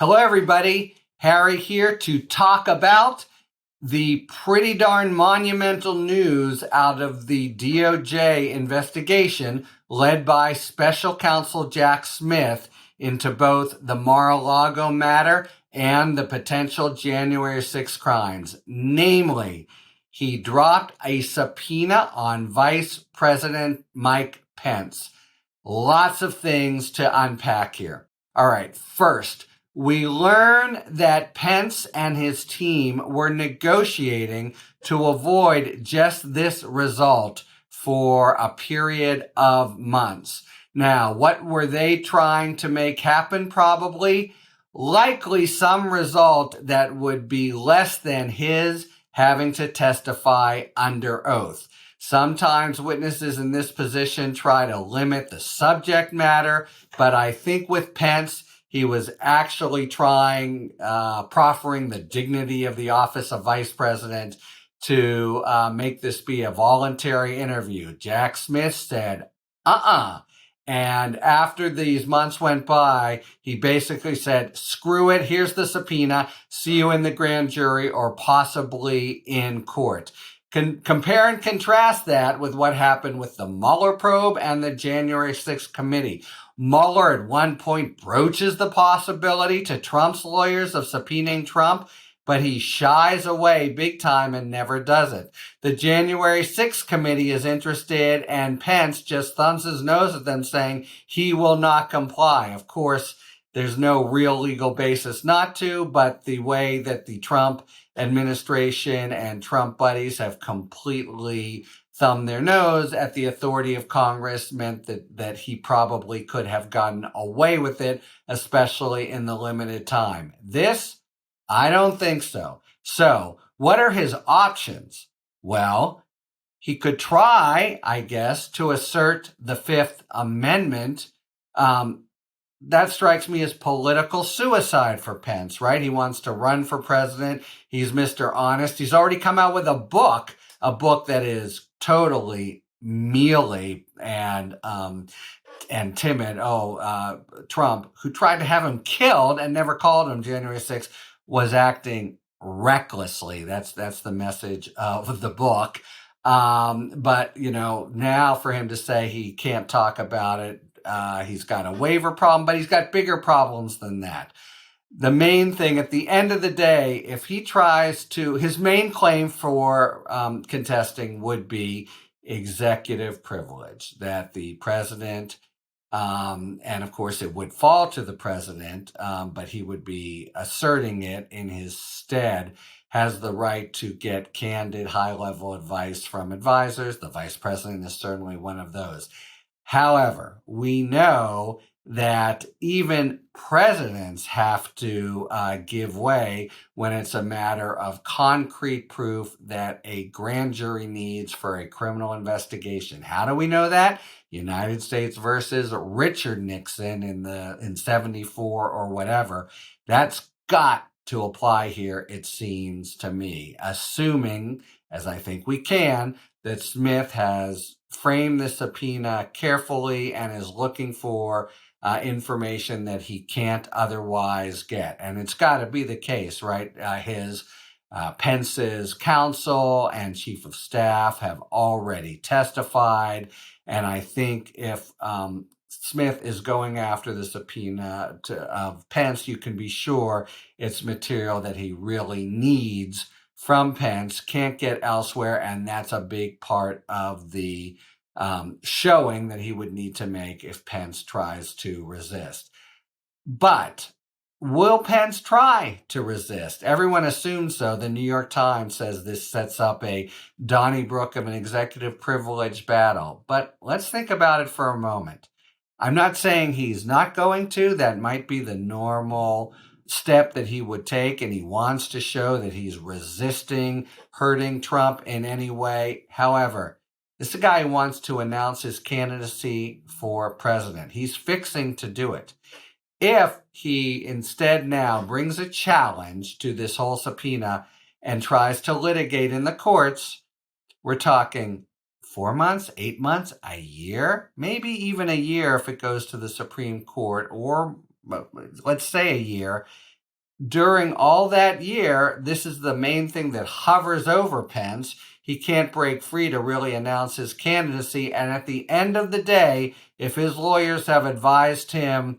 Hello, everybody. Harry here to talk about the pretty darn monumental news out of the DOJ investigation led by Special Counsel Jack Smith into both the Mar-a-Lago matter and the potential January 6 crimes. Namely, he dropped a subpoena on Vice President Mike Pence. Lots of things to unpack here. All right, first, we learn that Pence and his team were negotiating to avoid just this result for a period of months. Now, what were they trying to make happen? Probably, likely some result that would be less than his having to testify under oath. Sometimes witnesses in this position try to limit the subject matter, but I think with Pence, he was actually proffering the dignity of the office of vice president to make this be a voluntary interview. Jack Smith said, And after these months went by, he basically said, screw it, here's the subpoena, see you in the grand jury or possibly in court. Compare and contrast that with what happened with the Mueller probe and the January 6th committee. Mueller at one point broaches the possibility to Trump's lawyers of subpoenaing Trump, but he shies away big time and never does it. The January 6th committee is interested, and Pence just thumbs his nose at them, saying he will not comply. Of course, there's no real legal basis not to, but the way that the Trump administration and Trump buddies have completely thumbed their nose at the authority of Congress meant that he probably could have gotten away with it, especially in the limited time. This, I don't think so. So, what are his options? Well, he could try, I guess, to assert the Fifth Amendment. That strikes me as political suicide for Pence, right? He wants to run for president. He's Mr. Honest. He's already come out with a book that is totally mealy and timid. Trump, who tried to have him killed and never called him January 6th, was acting recklessly. That's the message of the book. But, now for him to say he can't talk about it, he's got a waiver problem, but he's got bigger problems than that. The main thing at the end of the day, if he tries to, his main claim for contesting would be executive privilege, that the president, and of course it would fall to the president, but he would be asserting it in his stead, has the right to get candid, high-level advice from advisors. The vice president is certainly one of those. However, we know that even presidents have to give way when it's a matter of concrete proof that a grand jury needs for a criminal investigation. How do we know that? United States versus Richard Nixon in 74 or whatever. That's got to apply here, it seems to me, assuming, as I think we can, that Smith has framed the subpoena carefully and is looking for information that he can't otherwise get. And it's got to be the case, right? Pence's counsel and chief of staff have already testified. And I think if Smith is going after the subpoena of Pence, you can be sure it's material that he really needs from Pence, can't get elsewhere, and that's a big part of the showing that he would need to make if Pence tries to resist. But will Pence try to resist? Everyone assumes so. The New York Times says this sets up a Donnybrook of an executive privilege battle. But let's think about it for a moment. I'm not saying he's not going to. That might be the normal step that he would take, and he wants to show that he's resisting hurting Trump in any way. However, this is a guy who wants to announce his candidacy for president. He's fixing to do it. If he instead now brings a challenge to this whole subpoena and tries to litigate in the courts, we're talking 4 months, 8 months, a year, maybe even a year if it goes to the Supreme Court, or let's say a year. during all that year, this is the main thing that hovers over Pence. He can't break free to really announce his candidacy. And at the end of the day, if his lawyers have advised him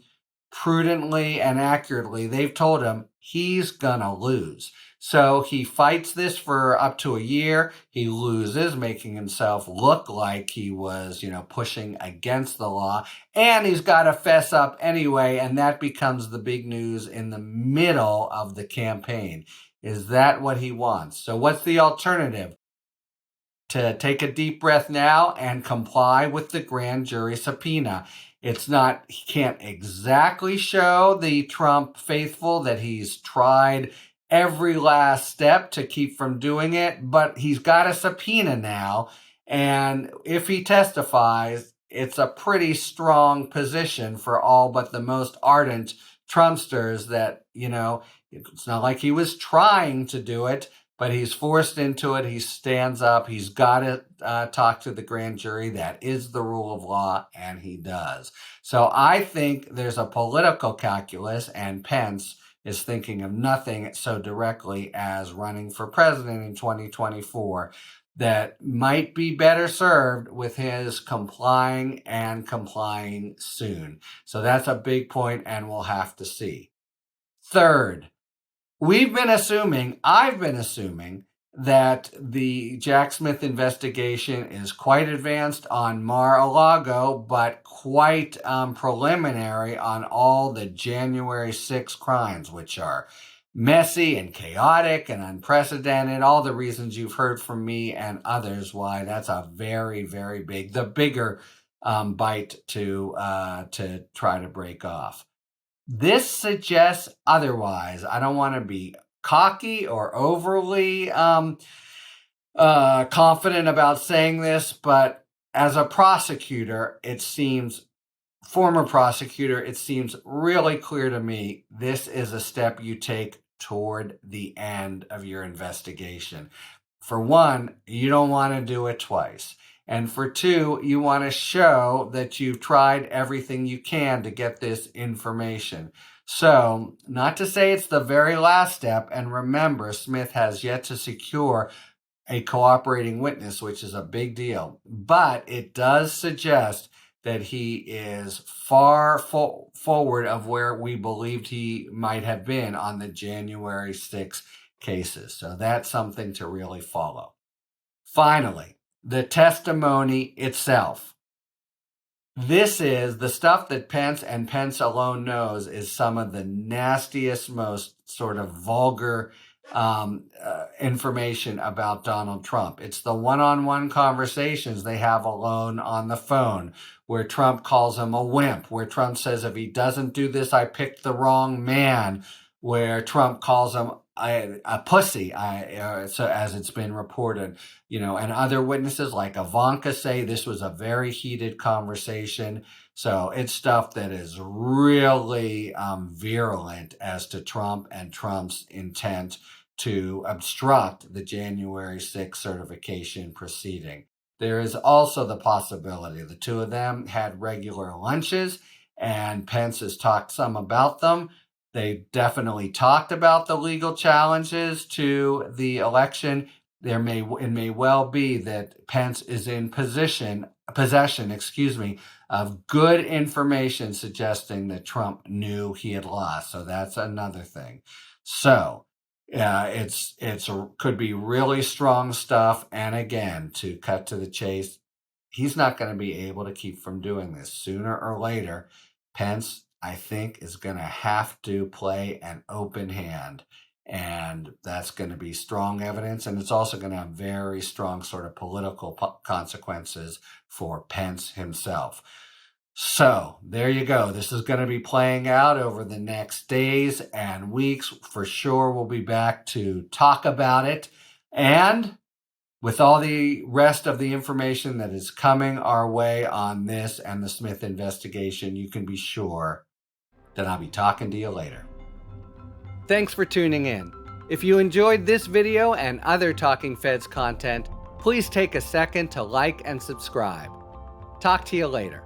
prudently and accurately, they've told him he's gonna lose. So he fights this for up to a year. He loses, making himself look like he was, pushing against the law. And he's got to fess up anyway, and that becomes the big news in the middle of the campaign. Is that what he wants? So what's the alternative? To take a deep breath now and comply with the grand jury subpoena. He can't exactly show the Trump faithful that he's tried every last step to keep from doing it, but he's got a subpoena now. And if he testifies, it's a pretty strong position for all but the most ardent Trumpsters that, it's not like he was trying to do it, but he's forced into it. He stands up. He's got to talk to the grand jury. That is the rule of law, and he does. So I think there's a political calculus, and Pence is thinking of nothing so directly as running for president in 2024 that might be better served with his complying soon. So that's a big point, and we'll have to see. Third, I've been assuming that the Jack Smith investigation is quite advanced on Mar-a-Lago, but quite preliminary on all the January 6 crimes, which are messy and chaotic and unprecedented. All the reasons you've heard from me and others why that's a very, very bigger bite to try to break off. This suggests otherwise. I don't want to be cocky or overly confident about saying this, but as a former prosecutor, it seems really clear to me this is a step you take toward the end of your investigation. For one, you don't want to do it twice. And for two, you want to show that you've tried everything you can to get this information. So, not to say it's the very last step, and remember, Smith has yet to secure a cooperating witness, which is a big deal. But it does suggest that he is far forward of where we believed he might have been on the January 6 cases. So that's something to really follow. Finally, the testimony itself. This is the stuff that Pence and Pence alone knows is some of the nastiest, most sort of vulgar information about Donald Trump. It's the one-on-one conversations they have alone on the phone where Trump calls him a wimp, where Trump says, if he doesn't do this, I picked the wrong man, where Trump calls him a pussy, so as it's been reported, and other witnesses like Ivanka say this was a very heated conversation. So it's stuff that is really virulent as to Trump and Trump's intent to obstruct the January 6 certification proceeding. There is also the possibility the two of them had regular lunches, and Pence has talked some about them. They definitely talked about the legal challenges to the election. It may well be that Pence is in possession, of good information suggesting that Trump knew he had lost. So that's another thing. So could be really strong stuff. And again, to cut to the chase, he's not going to be able to keep from doing this. Sooner or later, Pence, I think, is going to have to play an open hand. And that's going to be strong evidence. And it's also going to have very strong sort of political consequences for Pence himself. So there you go. This is going to be playing out over the next days and weeks. For sure, we'll be back to talk about it. And with all the rest of the information that is coming our way on this and the Smith investigation, you can be sure that I'll be talking to you later. Thanks for tuning in. If you enjoyed this video and other Talking Feds content, please take a second to like and subscribe. Talk to you later.